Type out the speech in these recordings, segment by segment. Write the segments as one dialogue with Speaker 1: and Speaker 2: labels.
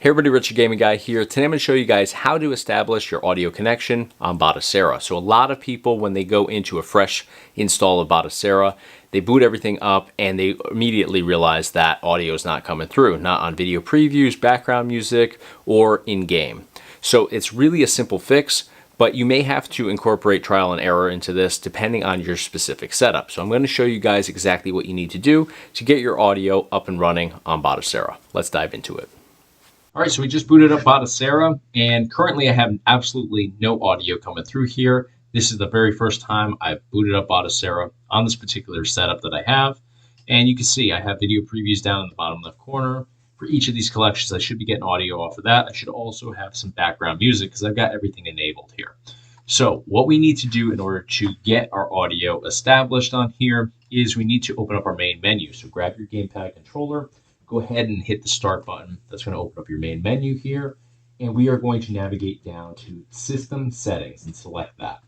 Speaker 1: Hey everybody, Richard Gaming Guy here. Today I'm going to show you guys how to establish your audio connection on batocera. So a lot of people, when they go into a fresh install of batocera, they boot everything up and they immediately realize that audio is not coming through, not on video previews, background music, or in-game. So it's really a simple fix, but you may have to incorporate trial and error into this depending on your specific setup. So I'm going to show you guys exactly what you need to do to get your audio up and running on batocera. Let's dive into it. All right, so we just booted up batocera, and currently I have absolutely no audio coming through here. This is the very first time I've booted up batocera on this particular setup that I have. And you can see I have video previews down in the bottom left corner. For each of these collections, I should be getting audio off of that. I should also have some background music because I've got everything enabled here. So what we need to do in order to get our audio established on here is we need to open up our main menu. So grab your gamepad controller. Go ahead and hit the start button. That's going to open up your main menu here. And we are going to navigate down to System Settings and select that.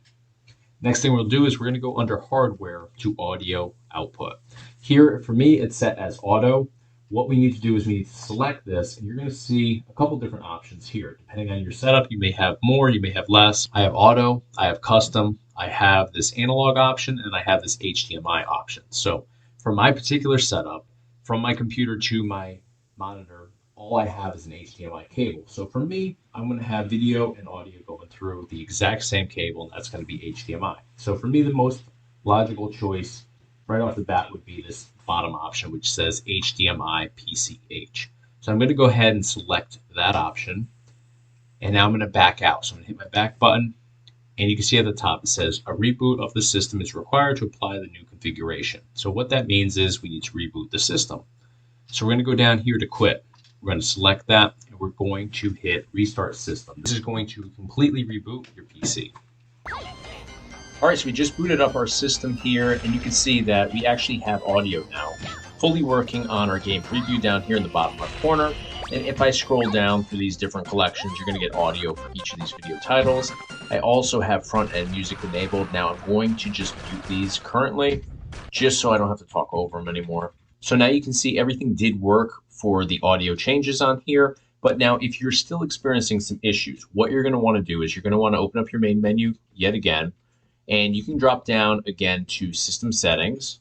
Speaker 1: Next thing we'll do is we're going to go under Hardware to Audio Output. Here, for me, it's set as Auto. What we need to do is we need to select this, and you're going to see a couple different options here. Depending on your setup, you may have more, you may have less. I have Auto, I have Custom, I have this analog option, and I have this HDMI option. So for my particular setup, from my computer to my monitor, all I have is an HDMI cable. So for me, I'm going to have video and audio going through the exact same cable, and that's going to be HDMI. So for me, the most logical choice right off the bat would be this bottom option, which says HDMI PCH. So I'm going to go ahead and select that option, and now I'm going to back out. So I'm going to hit my back button, and you can see at the top it says a reboot of the system is required to apply the new configuration. So what that means is we need to reboot the system. So we're going to go down here to quit. We're going to select that, and we're going to hit restart system. This is going to completely reboot your PC. All right, so we just booted up our system here, and you can see that we actually have audio now fully working on our game preview down here in the bottom left corner. And if I scroll down through these different collections, you're going to get audio for each of these video titles. I also have front-end music enabled. Now I'm going to just mute these currently, just so I don't have to talk over them anymore. So now you can see everything did work for the audio changes on here. But now if you're still experiencing some issues, what you're going to want to do is you're going to want to open up your main menu yet again. And you can drop down again to System Settings.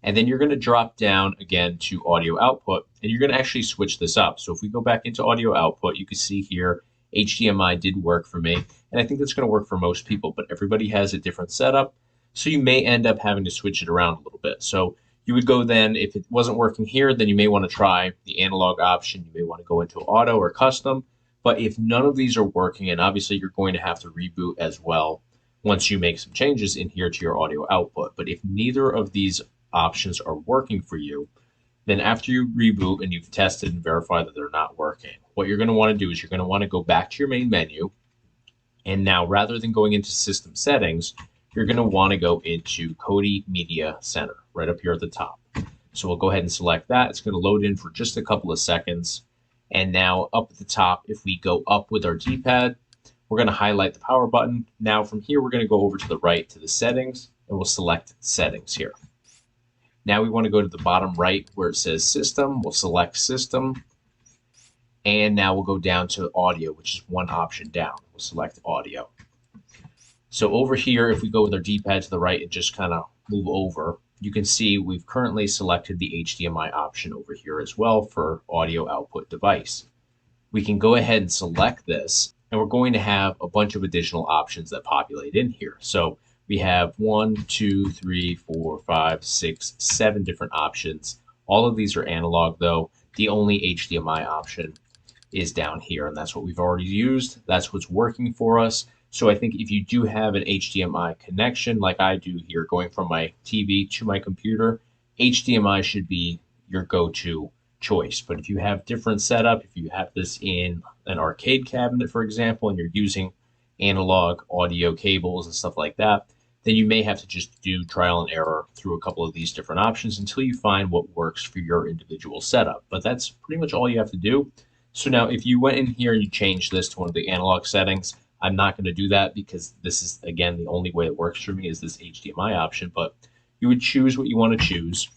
Speaker 1: And then you're going to drop down again to Audio Output, and you're going to actually switch this up. So if we go back into Audio Output, you can see here HDMI did work for me, and I think that's going to work for most people, but everybody has a different setup, so you may end up having to switch it around a little bit. So you would go then, if it wasn't working here, then you may want to try the analog option. You may want to go into Auto or Custom, but if none of these are working, and obviously you're going to have to reboot as well once you make some changes in here to your audio output. But if neither of these options are working for you, then after you reboot and you've tested and verified that they're not working, what you're going to want to do is you're going to want to go back to your main menu, and now rather than going into System Settings, you're going to want to go into Kodi Media Center right up here at the top. So we'll go ahead and select that. It's going to load in for just a couple of seconds, and now up at the top, if we go up with our D-pad, we're going to highlight the power button. Now from here, we're going to go over to the right to the settings, and we'll select Settings here. Now we want to go to the bottom right where it says System. We'll select System. And now we'll go down to Audio, which is one option down. We'll select Audio. So over here, if we go with our D-pad to the right and just kind of move over, you can see we've currently selected the HDMI option over here as well for audio output device. We can go ahead and select this, and we're going to have a bunch of additional options that populate in here. So we have 1, 2, 3, 4, 5, 6, 7 different options. All of these are analog though. The only HDMI option is down here, and that's what we've already used. That's what's working for us. So I think if you do have an HDMI connection like I do here, going from my TV to my computer, HDMI should be your go-to choice. But if you have different setup, if you have this in an arcade cabinet, for example, and you're using analog audio cables and stuff like that, then you may have to just do trial and error through a couple of these different options until you find what works for your individual setup. But that's pretty much all you have to do. So now if you went in here and you changed this to one of the analog settings, I'm not going to do that because this is, again, the only way it works for me is this HDMI option. But you would choose what you want to choose.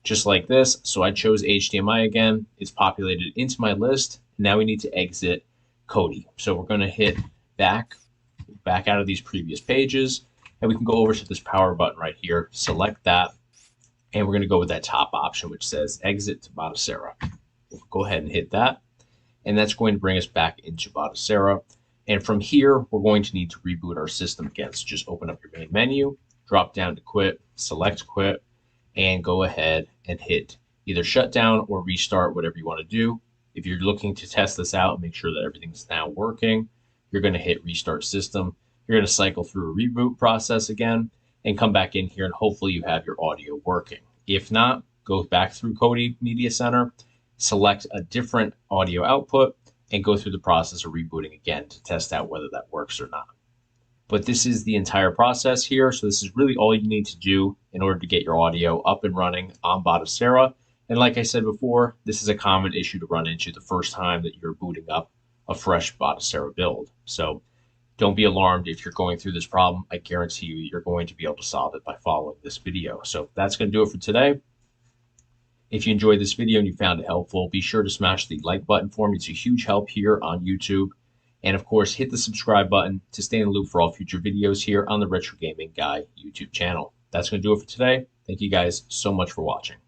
Speaker 1: just like this. So I chose HDMI again. It's populated into my list. Now we need to exit Kodi. So we're going to hit back out of these previous pages, and we can go over to this power button right here, select that, and we're going to go with that top option, which says exit to batocera. We'll go ahead and hit that, and that's going to bring us back into batocera. And from here, we're going to need to reboot our system again. So just open up your main menu, drop down to quit, select quit, and go ahead and hit either shutdown or restart, whatever you want to do. If you're looking to test this out and make sure that everything's now working, you're going to hit restart system. You're going to cycle through a reboot process again and come back in here, and hopefully you have your audio working. If not, go back through Kodi Media Center, select a different audio output, and go through the process of rebooting again to test out whether that works or not. But this is the entire process here. So this is really all you need to do in order to get your audio up and running on batocera. And like I said before, this is a common issue to run into the first time that you're booting up a fresh batocera build. So don't be alarmed if you're going through this problem. I guarantee you, you're going to be able to solve it by following this video. So that's going to do it for today. If you enjoyed this video and you found it helpful, be sure to smash the like button for me. It's a huge help here on YouTube. And of course, hit the subscribe button to stay in the loop for all future videos here on the Retro Gaming Guy YouTube channel. That's going to do it for today. Thank you guys so much for watching.